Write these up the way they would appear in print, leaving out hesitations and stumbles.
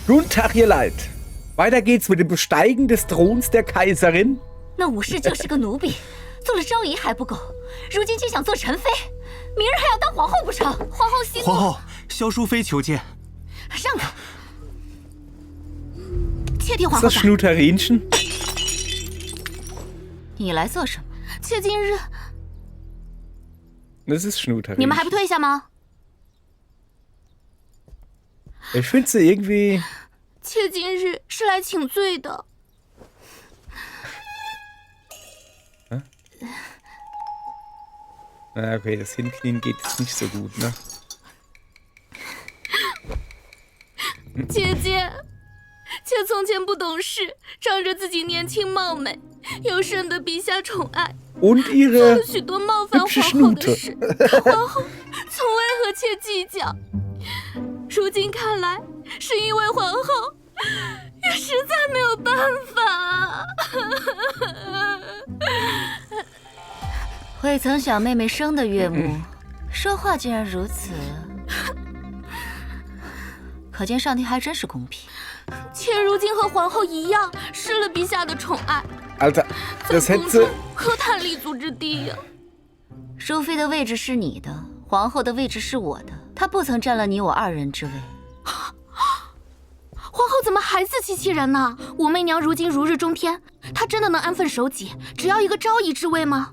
Guten Tag, ihr Leid. Weiter geht's mit dem Besteigen des Throns der Kaiserin. 那武士就是个奴婢，做了昭仪还不够，如今竟想做宸妃，明日还要当皇后不成？皇后息怒。皇后，萧淑妃求见。让开！妾替皇 Ist 后 das 在。 Schnutterinchen? 你来做什么？妾今日， Das ist 你们还不 Schnutterinchen. 退下吗？ Ich finde sie irgendwie. 妾今日是来请罪的。 Na, okay, das Hinknien geht jetzt nicht so gut, ne? 姐姐，妾从前不懂事，仗着自己年轻貌美，又深得陛下宠爱， Und 做 ihre 了许多冒犯 hübsche 皇后的 Schnute. 事，皇后从未和妾计较。如今看来，是因为皇后也实在没有办法。未曾想妹妹生的岳母，说话竟然如此，可见上天还真是公平。妾如今和皇后一样，失了陛下的宠爱， Alter, 在 das 宫 hätte 中 sie. 何谈立足之地呀？淑妃的位置是你的，皇后的位置是我的，她不曾占了你我二人之位。皇后怎么还自欺欺人呢？武媚娘如今如日中天，她真的能安分守己，只要一个昭仪之位吗？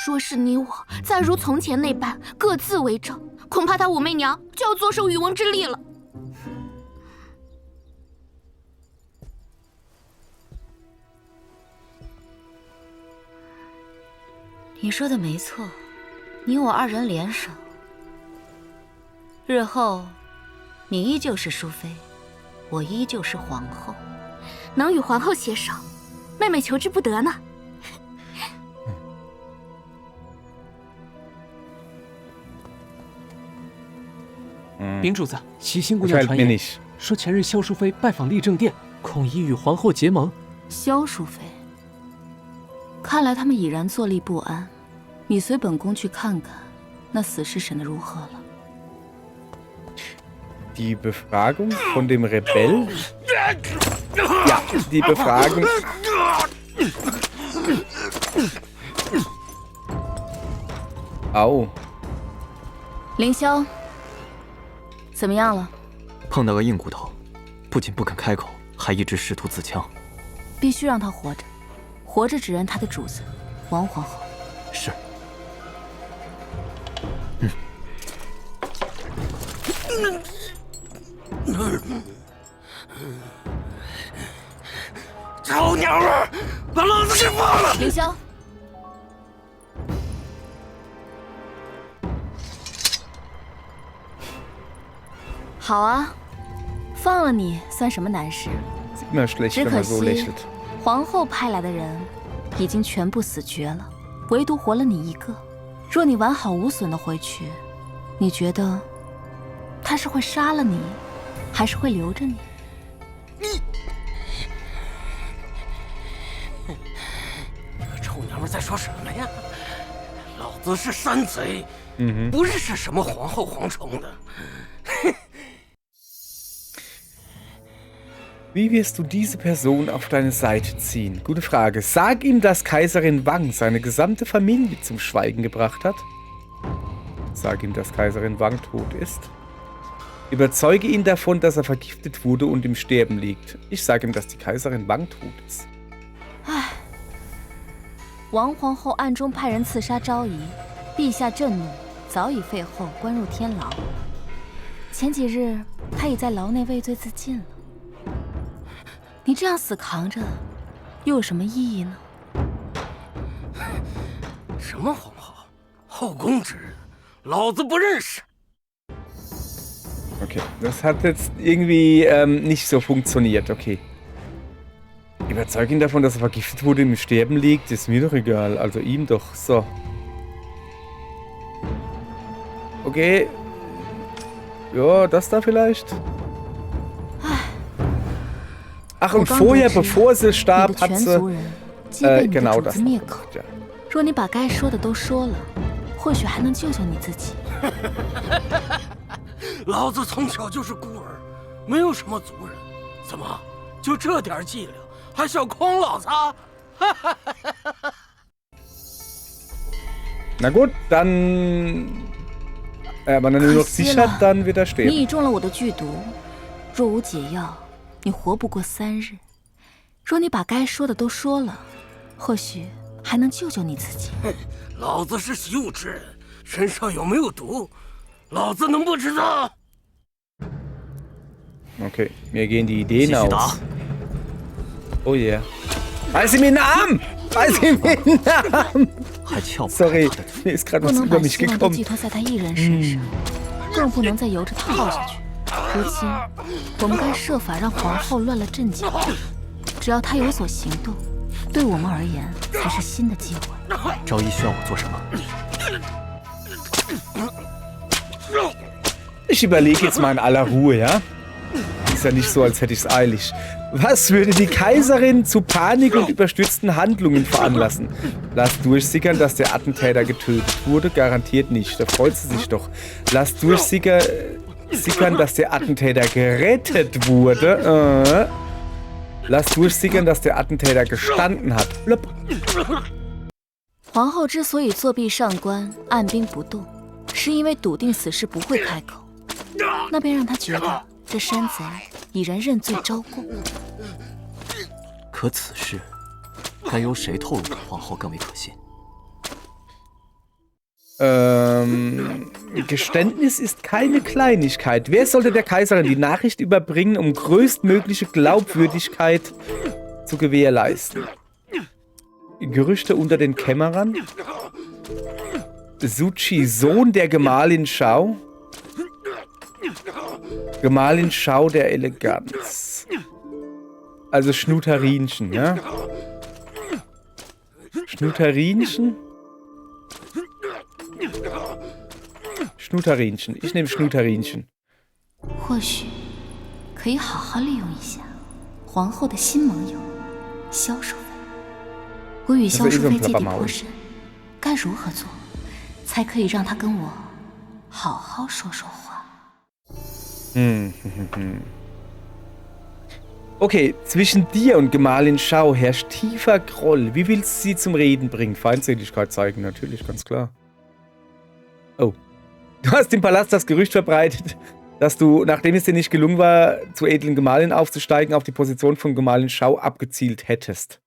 若是你我再如从前那般各自为政，恐怕她武媚娘就要坐受渔翁之利了。你说的没错，你我二人联手，日后你依旧是淑妃，我依旧是皇后，能与皇后携手，妹妹求之不得呢。禀主子，齐心姑 Das 娘 gefällt 传 mir 言 nicht. 说，前日萧淑妃拜访立正殿，恐已与皇后结盟。萧淑妃，看来他们已然坐立不安。你随本宫去看看，那死尸审得如何了？ Die Befragung von dem Rebell? Ja, die Befragung. 哦，凌霄，怎么样了？碰到个硬骨头，不仅不肯开口，还一直试图自枪。必须让他活着，活着指认他的主子王皇后。是。臭娘们儿，把老子给放了！凌霄，好啊，放了你算什么难事？ immer schlecht, 只 wenn 可 man so 惜 lächelt. 皇后派来的人已经全部死绝了，唯独活了你一个。若你完好无损的回去，你觉得他是会杀了你，还是会留着你？臭娘们在说什么呀？老子是山贼， Mhm. 不认识什么皇后蝗虫的。 Wie wirst du diese Person auf deine Seite ziehen? Gute Frage. Sag ihm, dass Kaiserin Wang seine gesamte Familie zum Schweigen gebracht hat. Sag ihm, dass Kaiserin Wang tot ist. Überzeuge ihn davon, dass er vergiftet wurde und im Sterben liegt. Ich sage ihm, dass die Kaiserin Wang tot ist. 王皇后暗中派人刺杀昭仪，陛下震怒，早已废后，关入天牢。前几日，她已在牢内畏罪自尽了。你这样死扛着，又有什么意义呢？什么皇后？后宫之人，老子不认识。 Okay, das hat jetzt irgendwie nicht so funktioniert. Okay. Überzeug ihn davon, dass er vergiftet wurde und im Sterben liegt. Ist mir doch egal. Also ihm doch. So. Okay. Ja, das da vielleicht. Ach, und vorher, bevor sie 你的 starb, hat 全 sie... 族人皆被你的 genau 主 das. 子灭口。 Ja. 若你把该说的都说了，或许还能救救你自己。老子从小就是孤儿，没有什么族人，怎么就这点伎俩还想诓老子？ Na gut, dann... wenn er nur noch sich hat, dann wird er 你 sterben. 已中了我的剧毒，若无解药，你活不过3日。若你把该说的都说了，或许还能救救你自己。老子是习武之人，身上有没有毒，老子能不知道？ Okay, mir gehen die Ideen 继续打 aus. Oh yeah. Reiß ihm den Arm! Reiß ihm den Arm! 还撬不开 Sorry, 他的嘴。 mir ist gerade 不 was 能 über 把 mich 希望都寄 gekommen. 托在他一人身上，更不能再由着他耗下去。如今，我们该设法让皇后乱了阵脚。只要她有所行动，对我们而言才是新的机会。昭仪需要我做什么？ Ich überlege jetzt mal in aller Ruhe, ja? Ist ja nicht so, als hätte ich es eilig. Was würde die Kaiserin zu Panik und überstürzten Handlungen veranlassen? Lass durchsickern, dass der Attentäter getötet wurde? Garantiert nicht. Da freut sie sich doch. Lass durchsickern, dass der Attentäter gerettet wurde. Lass durchsickern, dass der Attentäter gestanden hat. Blub. 皇后之所以作壁上观，按兵不动，是因为笃定此事不会开口。那便让他觉得这山贼已然认罪招供。可此事该由谁透露给皇后更为可信？ Geständnis ist keine Kleinigkeit. Wer sollte der Kaiserin die Nachricht überbringen, um größtmögliche Glaubwürdigkeit zu gewährleisten? Gerüchte unter den Kämmerern? Suchi, Sohn der Gemahlin Shao? Gemahlin Shao der Eleganz. Also Schnutarinchen, ja? Schnutarinchen? Schnutarinchen. Ich nehme Schnutarinchen. 或许可以好好利用一下皇后的新盟友萧淑妃。我与萧淑妃芥蒂颇深，该如何做，才可以让她跟我好好说说话？ Okay, zwischen dir und Gemahlin Shao herrscht tiefer Groll. Wie willst du sie zum Reden bringen? Feindseligkeit zeigen, natürlich, ganz klar. Oh. Du hast im Palast das Gerücht verbreitet, dass du, nachdem es dir nicht gelungen war, zur edlen Gemahlin aufzusteigen, auf die Position von Gemahlin Shao abgezielt hättest.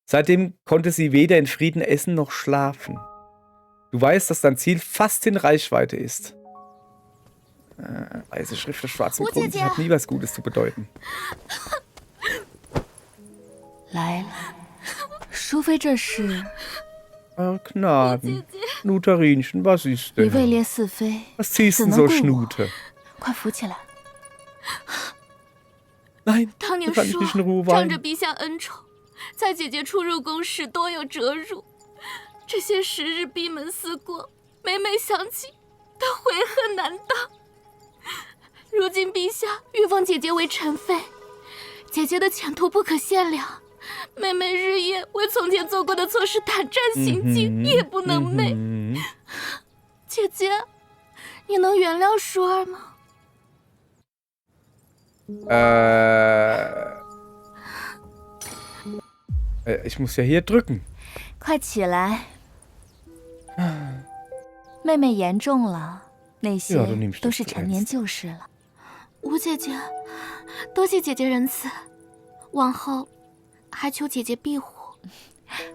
Seitdem konnte sie weder in Frieden essen noch schlafen. Du weißt, dass dein Ziel fast in Reichweite ist. Weiße Schrift auf schwarzem Grund hat nie was Gutes zu bedeuten. 来了，淑妃，这是 Gnaden. Schnutarinchen, was ist 你 denn? 位列四妃， Was ziehst 怎 denn 能 so 跪我？ Schnute? 快扶起来！ Nein, 当年 kann ich 说 nicht in Ruhe 仗着 weinen. 陛下恩宠，在姐姐出入宫时多有折辱，这些时日闭门思过，每每想起都悔恨难当。如今陛下欲封姐姐为宸妃，姐姐的前途不可限量。妹妹日夜为从前做过的错事胆战心惊，夜不能寐。姐姐，你能原谅淑儿吗？ Ich muss ja hier drücken. 快起来！妹妹严重了，那些Ja, du nimmst 都 das 是 zu 陈年 ernst. 旧事了。吴姐姐，多谢姐姐仁慈，往后还求姐姐庇护。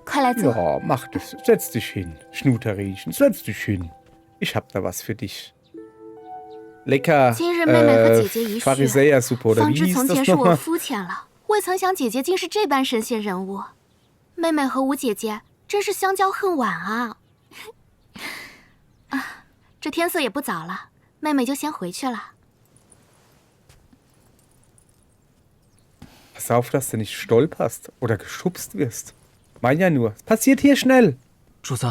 快来坐。 Ja, mach das. Setz dich hin, Schnutarinchen, setz dich hin. Ich hab da was für dich. Lecker 今日妹妹和姐姐一叙， Pharisäersuppe oder 方 wie 知 hieß 从 das 前是我 nochmal? 肤浅了，未曾想姐姐竟是这般神仙人物。妹妹和吴姐姐真是相交恨晚啊！啊，这天色也不早了，妹妹就先回去了。 Pass auf, dass du nicht stolperst oder geschubst wirst. Mein ja nur. Passiert hier schnell. 主子，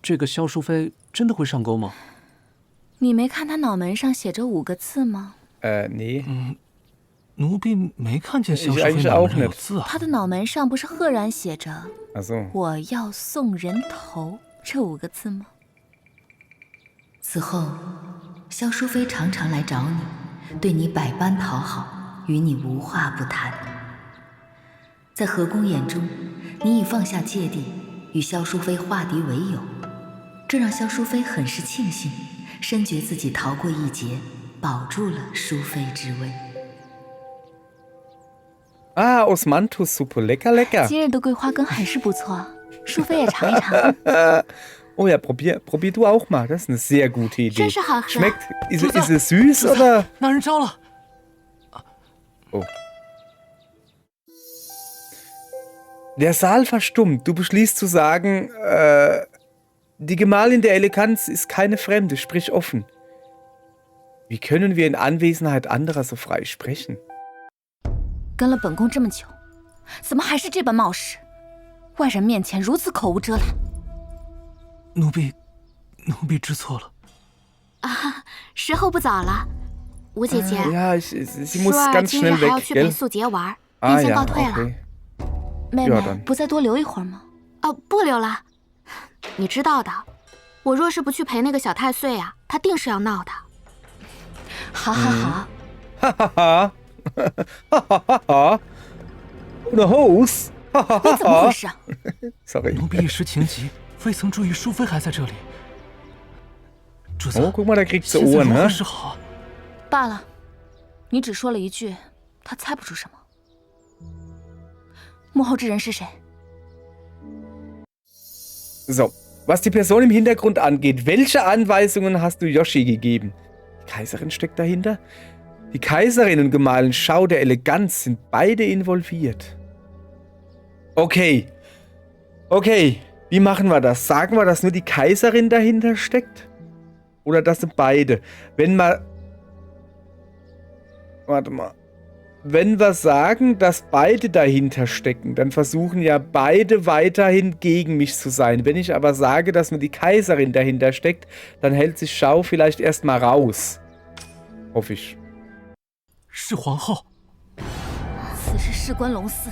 这个萧淑妃真的会上钩吗？你没看她脑门上写着5个字吗？ Nee. 奴婢没看见萧淑 Ich 妃 eigentlich 脑 auch 门上有 nicht. 字啊。她的脑门上不是赫然写着 Also. 我要送人头这5个字吗？此后，萧淑妃常常来找你，对你百般讨好，与你无话不谈。在和公眼中，你以放下芥蒂，与萧淑妃化敌为友，这让萧淑妃很是庆幸，深觉自己逃过一劫，保住了淑妃之位。Ah, Osmanthus-Suppe. Lecker, lecker. 今日的桂花羹很是不错，淑妃也尝一尝。Oh ja, probier du auch mal. Das ist eine sehr gute Idee. 真是好喝。 Schmeckt, ist es süß oder? 那人招了。 Oh. Der Saal verstummt. Du beschließt zu sagen, die Gemahlin der Eleganz ist keine Fremde, sprich offen. Wie können wir in Anwesenheit anderer so frei sprechen? 跟了本宫这么久，怎么还是这般冒失？外人面前如此口无遮拦。奴婢知错了。啊，时候不早了，吴姐姐。Ja, sie 舒 muss 儿 ganz 今日 schnell 还要 weg, 去北 gell? 素节玩， Ah 便先 ja, 告退了。 okay. 妹妹对啊不再多留一会儿吗？哦，不留了。你知道的，我若是不去陪那个小太岁啊，他定是要闹的。好好好， Ha ha ha. Ha ha ha ha. Ohne Hose. Ha ha 你 ha 怎么回 ha. 事啊？ Sorry. 奴婢一时情急，未曾注意淑妃还在这里。主子， Oh, guck mal, da kriegt sie 现在 Ohren, 如何 ne? 是好？罢了，你只说了一句，他猜不出什么。幕后之人是谁？ So, was die Person im Hintergrund angeht, welche Anweisungen hast du Yoshi gegeben? Die Kaiserin steckt dahinter? Die Kaiserin und Gemahlin Shao der Eleganz sind beide involviert. Okay. Okay, wie machen wir das? Sagen wir, dass nur die Kaiserin dahinter steckt? Oder das sind beide? Wenn wir... Warte mal. Wenn wir sagen, dass beide dahinter stecken, dann versuchen ja beide weiterhin gegen mich zu sein. Wenn ich aber sage, dass nur die Kaiserin dahinter steckt, dann hält sich Shao vielleicht erstmal raus. Hoffe ich. 是皇后。此事事关龙嗣，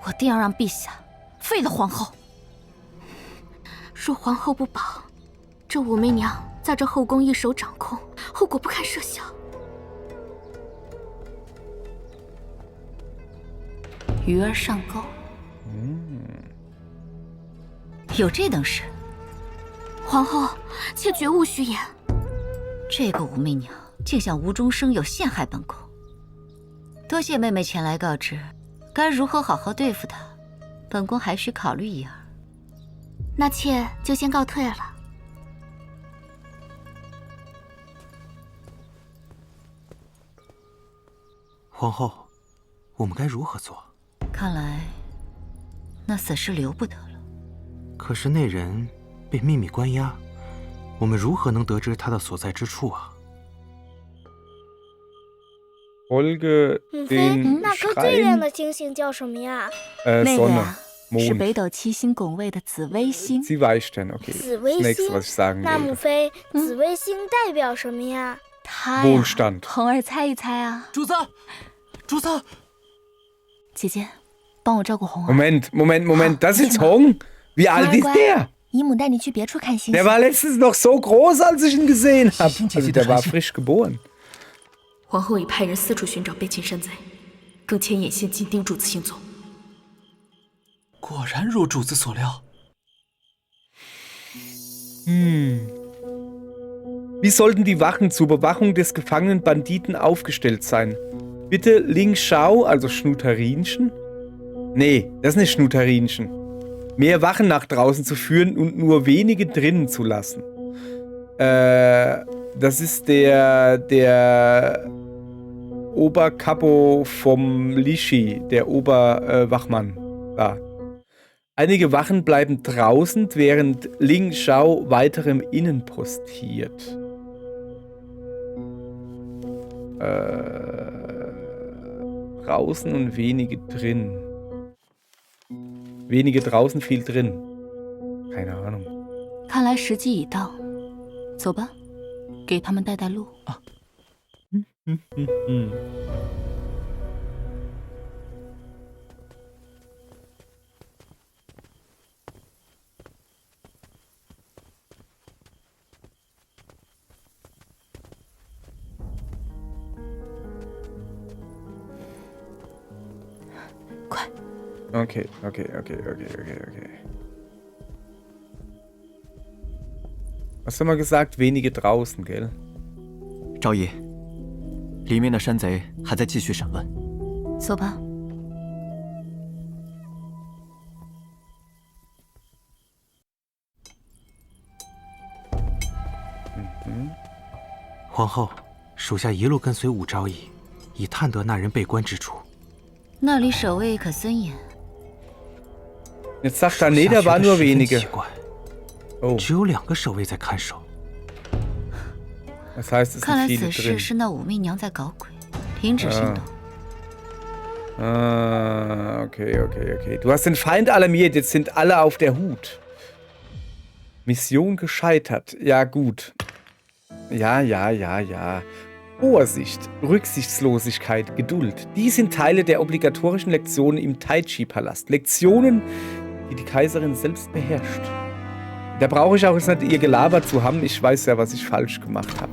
我定要让陛下废了皇后。若皇后不保，这武媚娘在这后宫一手掌控，后果不堪设想。鱼儿上钩，有这等事？皇后，妾绝无虚言。这个武媚娘竟想无中生有陷害本宫，多谢妹妹前来告知，该如何好好对付她，本宫还需考虑一二。那妾就先告退了。皇后，我们该如何做？看来那死士留不得了。可是那人被秘密关押，我们如何能得知他的所在之处啊？ Folge 母妃， den 那颗最亮 Schrein. 的星星叫什么呀？那个 Sonne. 呀，是 Mond. 北斗七星拱卫的紫微星。 Sie Weichstern, okay. 紫 Das 微 nächste, 星 was ich sagen 那母 wollte. 妃，紫微星代表什么呀？他呀， Wohlstand. 红儿猜一猜啊。主子，主子，姐姐，帮我照顾红儿。 Moment. Das ist 好， Hong. Wie alt ist 乖 der? 姨母带你去别处看星 Der 星。 war letztens noch so groß, als ich ihn gesehen habe. Sind die Also der war Tradition? frisch geboren. 皇后已派人四处寻找被擒山贼，更牵眼线紧盯主子行踪。果然如主子所料。 Wie sollten die Wachen zur Bewachung des gefangenen Banditen aufgestellt sein? Bitte Ling Shao, also Schnutarinchen? Nee, das ist nicht Schnutarinchen. Mehr Wachen nach draußen zu führen und nur wenige drinnen zu lassen. Das ist der Oberkapo vom Lishi, der Oberwachmann. Da. Einige Wachen bleiben draußen, während Ling Shao weiterem innen postiert. Draußen und wenige drin. Wenige draußen, viel drin. Keine Ahnung. 看来时机已到，走吧，给他们带带路。快。Okay. Was haben wir gesagt? Wenige draußen, gell? 昭仪，里面的山贼还在继续审问。走吧。皇后，属下一路跟随武昭仪，已探得那人被关之处。那里守卫可森严。Jetzt sagt er, nee, da waren nur wenige. 奇怪， Oh, 只有2个守卫在看守。 das heißt, es 看 sind 来 viele 此事 drin. 是那武媚娘在搞鬼，停止行动。Okay. Du hast den Feind alarmiert, jetzt sind alle auf der Hut. Mission gescheitert. Ja, gut. Ja. Vorsicht, Rücksichtslosigkeit, Geduld. Die sind Teile der obligatorischen Lektionen im Tai-Chi-Palast. Lektionen, die die Kaiserin selbst beherrscht. Da brauche ich auch jetzt nicht ihr Gelaber zu haben. Ich weiß ja, was ich falsch gemacht habe.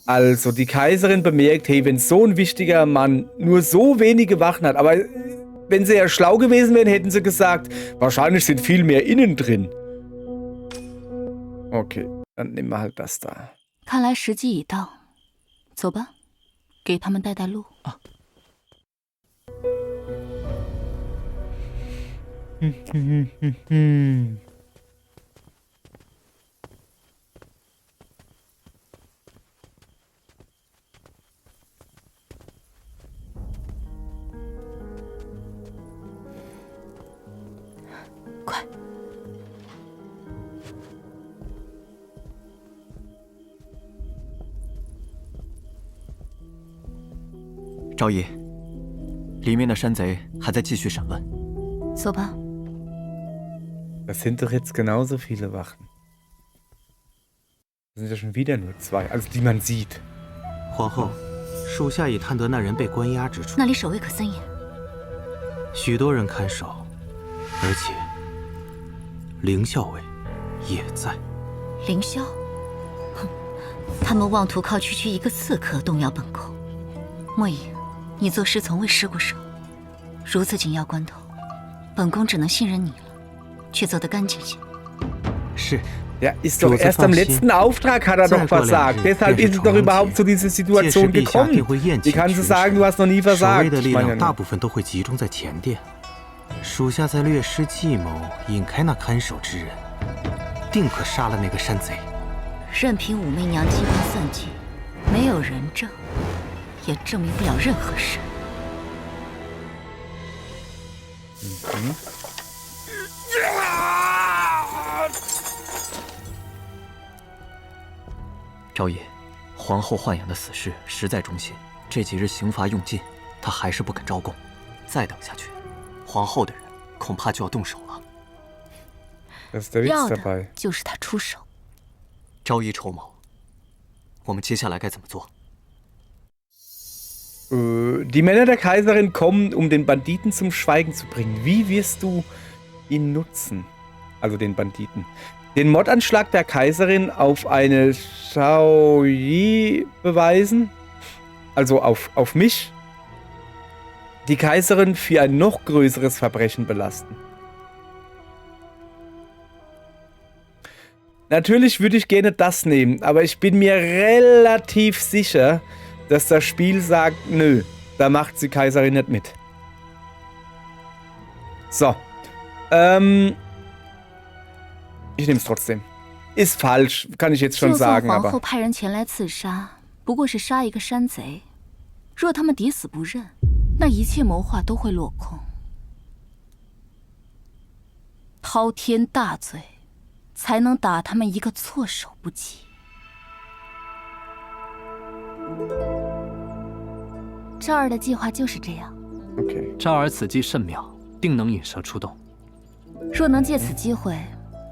Also, die Kaiserin bemerkt, hey, wenn so ein wichtiger Mann nur so wenige Wachen hat, aber wenn sie ja schlau gewesen wären, hätten sie gesagt, wahrscheinlich sind viel mehr innen drin. Okay, dann nehmen wir halt das da. 看来时机已到，走吧，给他们带带路。快！昭仪，里面的山贼还在继续审问。走吧。 Das sind doch jetzt genauso viele Wachen. Das sind ja schon wieder nur 2, also die man sieht. 皇后，属下已探得那人被关押之处。那里守卫可森严。许多人看守，而且凌校尉也在。凌霄，哼，他们妄图靠区区一个刺客动摇本宫。莫影，你做事从未失过手，如此紧要关头，本宫只能信任你了。 却走得干净些。是。 Ja, ist doch erst am letzten Auftrag hat er doch versagt. Deshalb ist es doch überhaupt zu dieser Situation gekommen. Wie kannst du sagen, du hast noch nie versagt? 的力量大部分都会集中在前殿。属下在略施计谋，引开那看守之人，定可杀了那个山贼。任凭武媚娘机关算计，没有人证，也证明不了任何事。昭仪，皇后豢养的死士实在忠心，这几日刑罚用尽，她还是不肯招供。再等下去，皇后的人恐怕就要动手了。要的就是他出手。昭仪筹谋，我们接下来该怎么做？ Die Männer der Kaiserin kommen, um den Banditen zum Schweigen zu bringen. Wie wirst du ihn nutzen? Also den Banditen. Den Mordanschlag der Kaiserin auf eine Shaoyi beweisen. Also auf mich. Die Kaiserin für ein noch größeres Verbrechen belasten. Natürlich würde ich gerne das nehmen, aber ich bin mir relativ sicher, dass das Spiel sagt, nö, da macht die Kaiserin nicht mit. So. Ich nehme es trotzdem. Ist falsch, kann ich jetzt schon sagen, aber... 就算皇后派人前来刺杀，不过是杀一个山贼。若他们抵死不认，那一切谋划都会落空。滔天大罪，才能打他们一个措手不及。赵儿的计划就是这样。Okay. 赵儿此计甚妙，定能引蛇出洞。若能借此机会，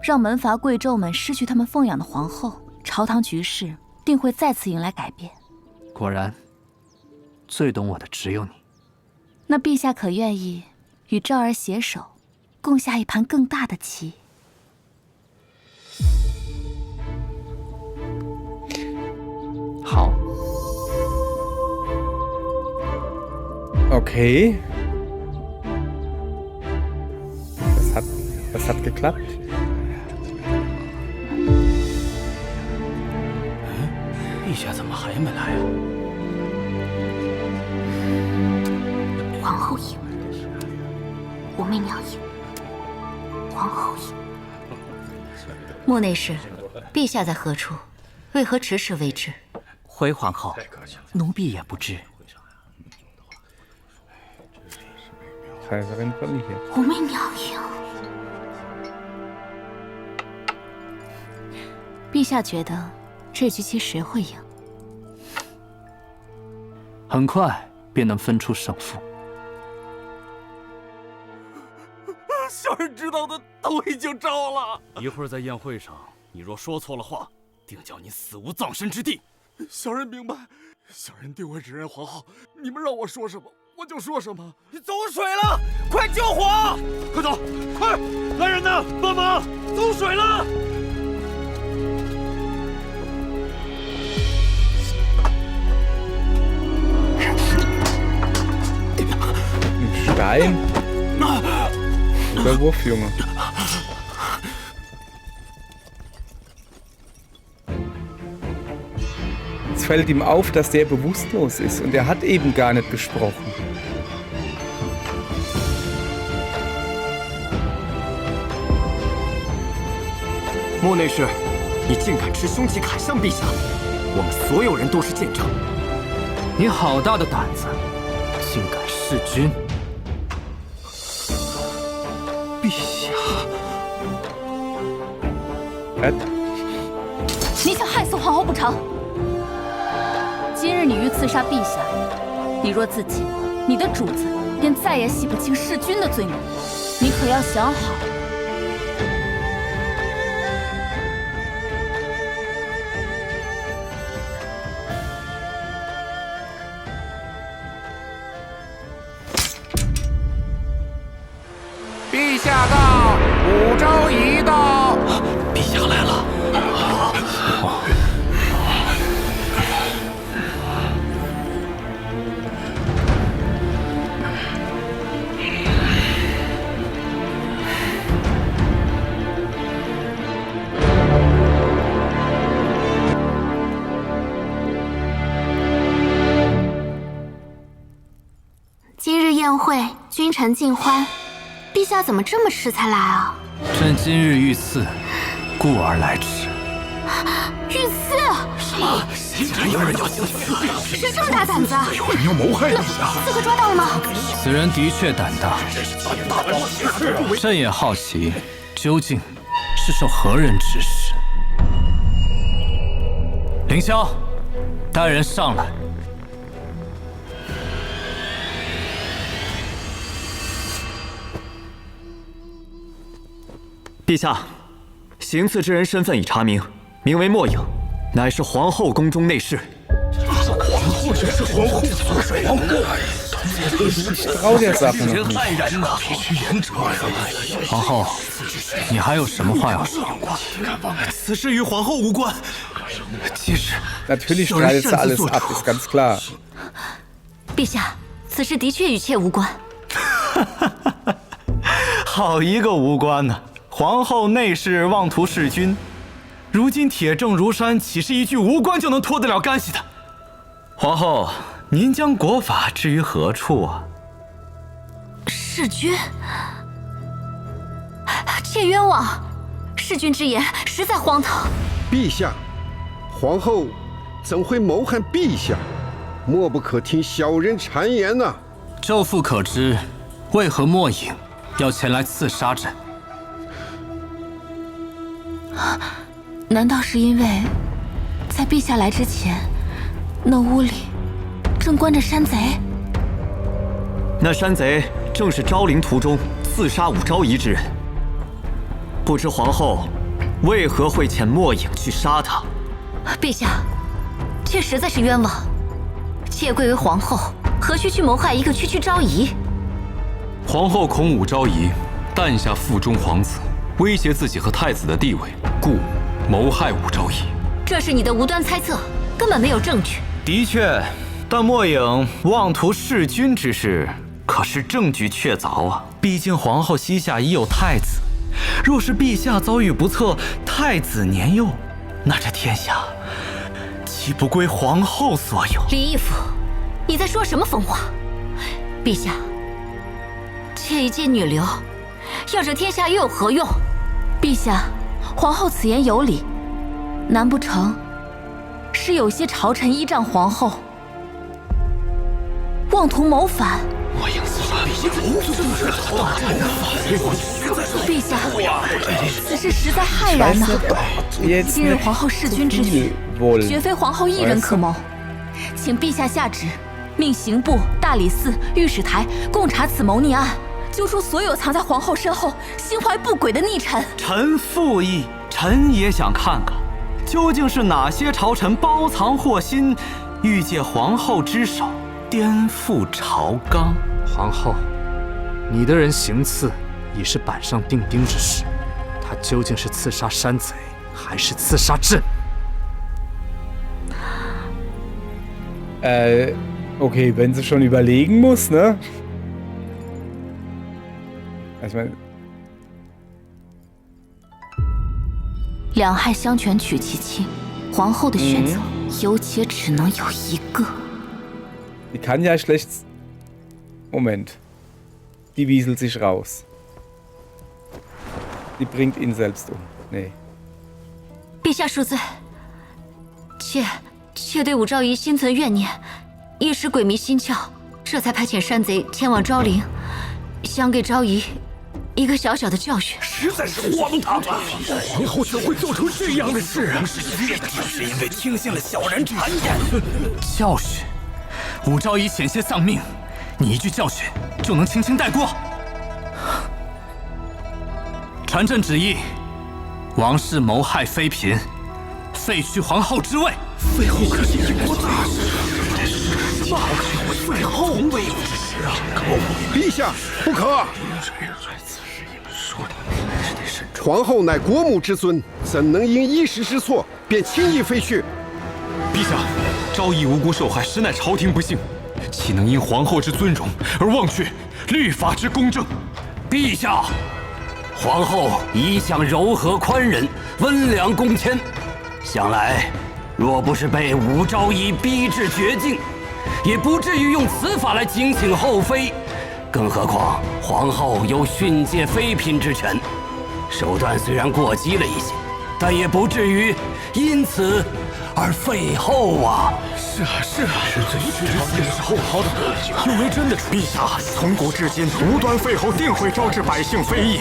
让门阀贵胄们失去他们奉养的皇后，朝堂局势定会再次迎来改变。果然，最懂我的只有你。那陛下可愿意与赵儿携手，共下一盘更大的棋？好。Okay. das hat geklappt. Hm? 陛下怎么还没来啊？皇后赢，武媚娘赢，皇后赢。莫内侍，陛下在何处？为何迟迟未至？回皇后，奴婢也不知。 Kaiserin verliert. 武媚娘赢。陛下觉得这局棋谁会赢？很快便能分出胜负。小人知道的都已经招了。一会儿在宴会上，你若说错了话，定叫你死无葬身之地。小人明白，小人定会指认皇后。你们让我说什么，我就说什么。你走水了，快救火！快走，快！来人呐，帮忙，走水了！ Stein? Oder Wurfjunge? Es fällt ihm auf, dass der bewusstlos ist und er hat eben gar nicht gesprochen. Mo 内侍，你竟敢持凶器砍向陛下，我们所有人都是见证。你好大的胆子，竟敢弑君！ 陛下，你想害死皇后不成？今日你欲刺杀陛下，你若自尽，你的主子便再也洗不清弑君的罪名。你可要想好。陛下到，武昭仪到。陛下来了。今日宴会，君臣尽欢。 陛下怎么这么迟才来啊？朕今日遇刺，故而来迟。遇刺？什么？竟然有人要行刺？谁这么大胆子？有人要谋害陛下？刺客抓到了吗？此人的确胆大，朕也好奇，究竟是受何人指使？凌霄，带人上来。 陛下，行刺之人身份已查明，名为莫影，乃是皇后宫中内侍。皇后这是皇后所水皇后，真骇然呐！必须严责呀！皇后，你还有什么话要说？此事与皇后无关。即使 Natürlich streitet sie alles ab, ist ganz klar. 陛下，此事的确与妾无关。好一个无关呢！ 皇后内侍妄图弑君，如今铁证如山，岂是一句无关就能脱得了干系的？皇后，您将国法置于何处啊？弑君，妾冤枉！弑君之言实在荒唐。陛下，皇后怎会谋害陛下？莫不可听小人谗言呐！昼父可知，为何莫影要前来刺杀朕？ 难道是因为，在陛下来之前，那屋里正关着山贼？那山贼正是昭陵途中刺杀武昭仪之人。不知皇后为何会遣莫影去杀他？陛下，妾实在是冤枉。妾贵为皇后，何须去谋害一个区区昭仪？皇后恐武昭仪诞下腹中皇子，威胁自己和太子的地位，故谋害武昭仪。这是你的无端猜测，根本没有证据。的确，但莫影妄图弑君之事，可是证据确凿啊！毕竟皇后膝下已有太子，若是陛下遭遇不测，太子年幼，那这天下岂不归皇后所有？李义府，你在说什么疯话？陛下，这一介女流，要这天下又有何用？陛下，皇后此言有理，难不成是有些朝臣依仗皇后，妄图谋反？我应此陛下，此事实在骇然呐！今日皇后弑君之举，绝非皇后一人可谋，请陛下下旨，命刑部、大理寺、御史台共查此谋逆案，揪出所有藏在皇后身后、心怀不轨的逆臣。臣附议，臣也想看看，究竟是哪些朝臣包藏祸心，欲借皇后之手颠覆朝纲。皇后，你的人行刺已是板上钉钉之事，他究竟是刺杀山贼，还是刺杀朕？Okay, wenn sie schon überlegen muss, ne? Ich meine, 两害相权取其轻，皇后的选择有且只能有一个。Die kann ja schlecht. Moment. Die wieselt sich raus. Die bringt ihn selbst um. Nee. 陛下恕罪，妾对武昭仪心存怨念，一时鬼迷心窍，这才派遣山贼前往昭陵，想给昭仪一个小小的教训。实在是荒唐啊！皇后怎会做出这样的事？就是因为听信了小人谗言。教训？武昭仪险些丧命，你一句教训就能轻轻带过？传朕旨意，王室谋害妃嫔，废去皇后之位。废后可是国大事，骂废后为之事啊！陛下，不可！皇后乃国母之尊，怎能因一时之错便轻易废去？陛下，昭仪无辜受害，实乃朝廷不幸，岂能因皇后之尊荣而忘却律法之公正？陛下，皇后一向柔和宽仁，温良恭谦，想来若不是被武昭仪逼至绝境，也不至于用此法来警醒后妃。更何况皇后有训诫妃嫔之权，手段虽然过激了一些，但也不至于因此而废后啊！是啊，这是后朝的个性，又没真的陛下，从古至今，无端废后定会招致百姓非议。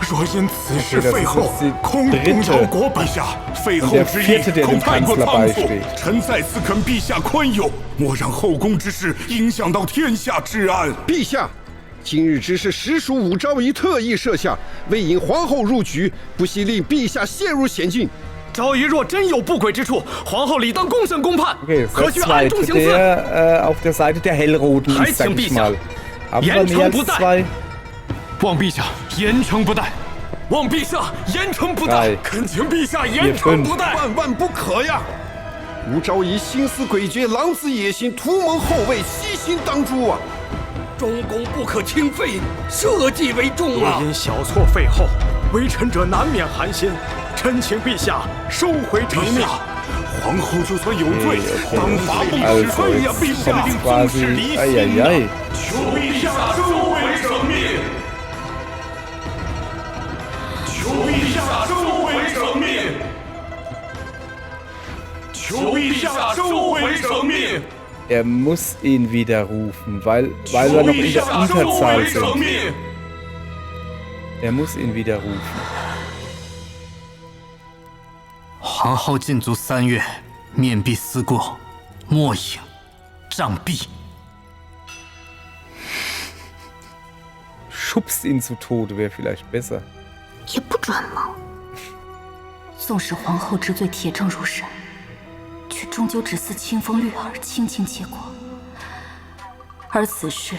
若因此事废后，恐动摇国本。陛下，废后之意恐太过仓促，臣在此恳陛下宽宥，莫让后宫之事影响到天下治安。陛下，今日之事实属武昭仪特意设下，为引皇后入局，不惜令陛下陷入险境。昭仪若真有不轨之处，皇后理当公审公判， 何须暗中行刺。auf der Seite der Hellroten ist, sag ich mal. Aber mehr als zwei. 望陛下严惩不贷，望陛下严惩不贷，恳请陛下严惩不贷，万万不可呀！吴昭仪心思诡谲，狼子野心，图谋后位，悉心当诛啊！中宫不可轻废，社稷为重啊！若因小错废后，为臣者难免寒心。臣请陛下收回成命。皇后就算有罪，当罚不止罪呀！陛下定宗室离心呐！求陛下收回成命！求陛下收回成命！求陛下收回成命！ Er muss ihn widerrufen, weil wir noch in der Unterzahl sind. Er muss ihn widerrufen. 皇后禁足3月，面壁思过，莫影杖毙。Schubst ihn zu Tode wäre vielleicht besser. 也不准吗？纵使皇后之罪铁证如山，却终究只似清风掠耳，轻轻接过。而此事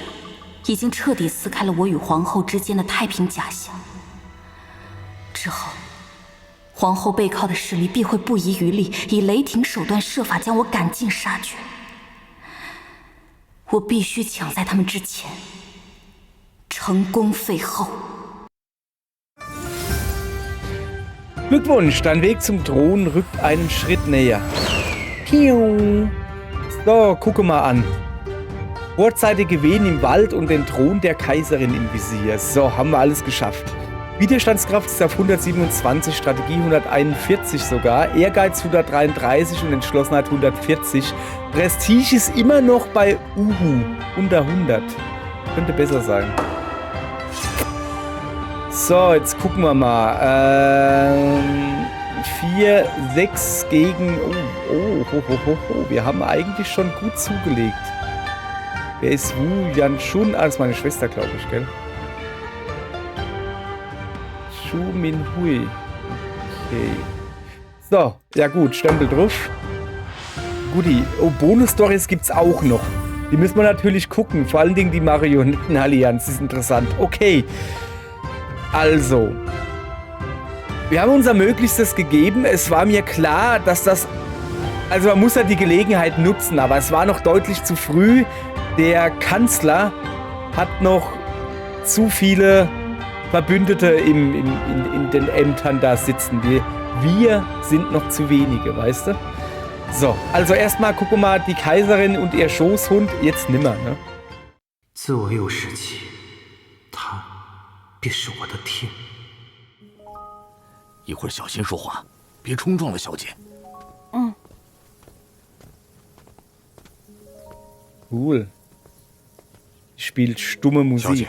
已经彻底撕开了我与皇后之间的太平假象。之后，皇后背靠的势力必会不遗余力，以雷霆手段设法将我赶尽杀绝。我必须抢在他们之前，成功废后。Glückwunsch, dein Weg zum Thron rückt einen Schritt näher. Piu. So, gucke mal an. Vorzeitige Wehen im Wald und den Thron der Kaiserin im Visier. So, haben wir alles geschafft. Widerstandskraft ist auf 127, Strategie 141 sogar, Ehrgeiz 133 und Entschlossenheit 140. Prestige ist immer noch bei unter 100. Könnte besser sein. So, jetzt gucken wir mal. 4, 6 gegen... Wir haben eigentlich schon gut zugelegt. Wer ist Wu Yanchun? Ah, das ist meine Schwester, glaube ich, gell? Shu Min Hui. Okay. So, ja gut, Stempel drauf. Guti. Oh, Bonus-Stories gibt's auch noch. Die müssen wir natürlich gucken. Vor allen Dingen die Marionettenallianz ist interessant. Okay. Also. Wir haben unser Möglichstes gegeben. Es war mir klar, dass das... Also man muss ja die Gelegenheit nutzen, aber es war noch deutlich zu früh. Der Kanzler hat noch zu viele Verbündete in den Ämtern da sitzen. Wir sind noch zu wenige, weißt du? So, also erstmal gucken wir mal die Kaiserin und ihr Schoßhund. Jetzt nimmer, ne? 自我有时起，他便是我的天。一会儿小心说话，别冲撞了小姐。嗯。Cool. Spielt stumme Musik. 小姐，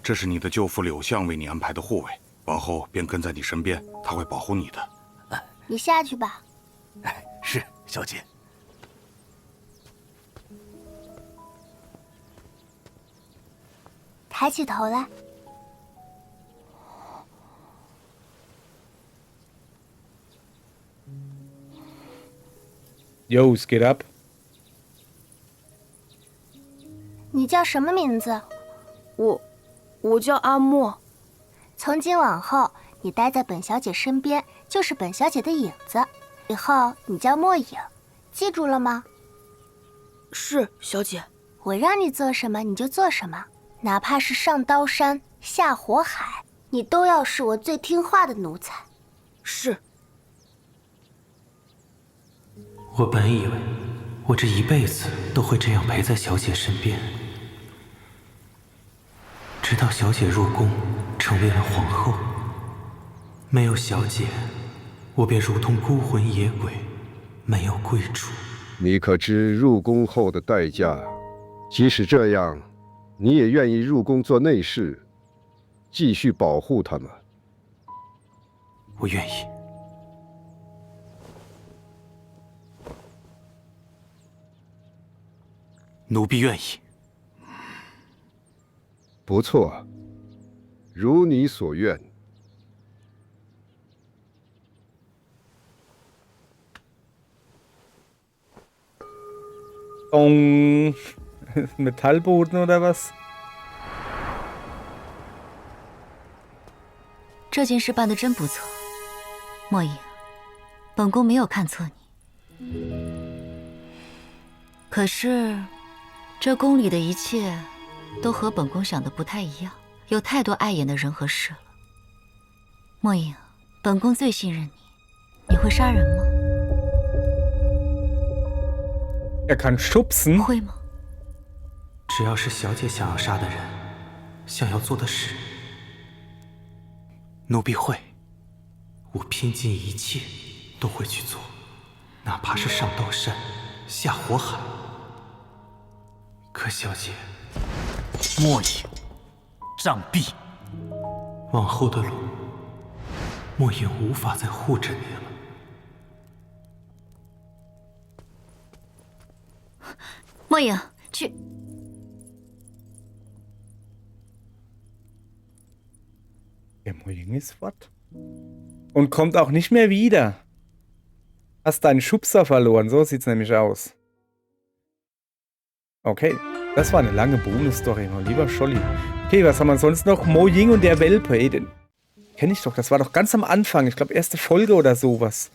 这是你的舅父柳相为你安排的护卫，往后便跟在你身边，他会保护你的。你下去吧。是，小姐。抬起头来。Yo, es geht ab. 你叫什么名字？我叫阿莫。从今往后，你待在本小姐身边，就是本小姐的影子。以后你叫莫影，记住了吗？是，小姐。我让你做什么你就做什么，哪怕是上刀山下火海，你都要是我最听话的奴才。是。我本以为我这一辈子都会这样陪在小姐身边，直到小姐入宫成为了皇后。没有小姐，我便如同孤魂野鬼，没有归处。你可知入宫后的代价？即使这样，你也愿意入宫做内侍，继续保护他们？我愿意。奴婢愿意。不错，如你所愿。Metallboden oder was？ 这件事办得真不错，莫影，本宫没有看错你。可是，这宫里的一切都和本宫想的不太一样，有太多碍眼的人和事了。莫影，本宫最信任你，你会杀人吗？ Er kann schubsen。会吗？只要是小姐想要杀的人，想要做的事，奴婢会。我拼尽一切都会去做，哪怕是上刀山下火海。可小姐，莫影，杖毙。往后的路，莫影无法再护着你了。 莫影，去。Der Moing ist fort. Und kommt auch nicht mehr wieder. Hast deinen Schubser verloren, so sieht's nämlich aus. Okay, das war eine lange Bonus-Story, mein lieber Scholli. Okay, was haben wir sonst noch? Mo Ying und der Welpe. Ey, den kenne ich doch, das war doch ganz am Anfang. Ich glaube, erste Folge oder sowas.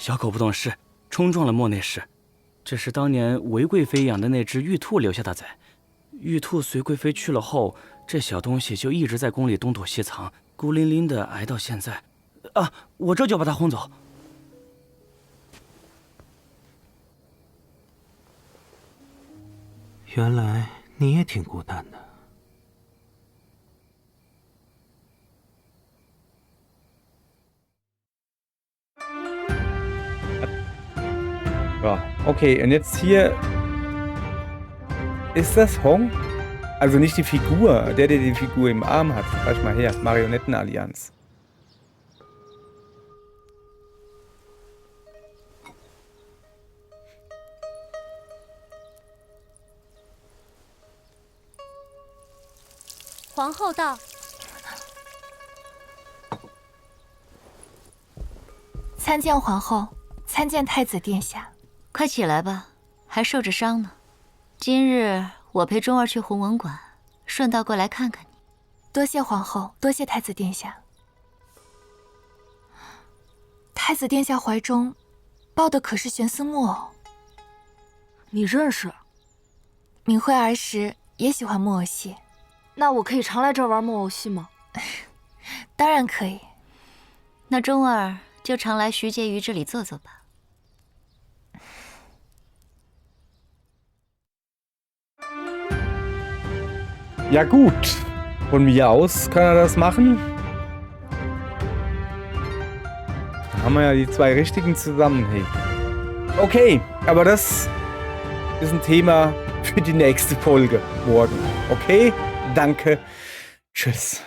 小狗不懂事，冲撞了莫内侍。这是当年韦贵妃养的那只玉兔留下的崽。玉兔随贵妃去了后，这小东西就一直在宫里东躲西藏，孤零零的挨到现在。啊，我这就把它轰走。原来你也挺孤单的。Ja, okay, und jetzt hier ist das Hong? Also nicht die Figur, der die Figur im Arm hat. Zeig mal her, Marionettenallianz. Hoàng 到。参见皇后，参见太子殿下。快起来吧，还受着伤呢。今日我陪钟儿去弘文馆，顺道过来看看你。多谢皇后，多谢太子殿下。太子殿下怀中抱的可是玄丝木偶？你认识？敏慧儿时也喜欢木偶戏。那我可以常来这儿玩木偶戏吗？当然可以。那钟儿就常来徐婕妤这里坐坐吧。Ja gut, von mir aus kann er das machen. Dann haben wir ja die zwei richtigen zusammen. Hey. Okay, aber das ist ein Thema für die nächste Folge morgen. Okay, danke, tschüss.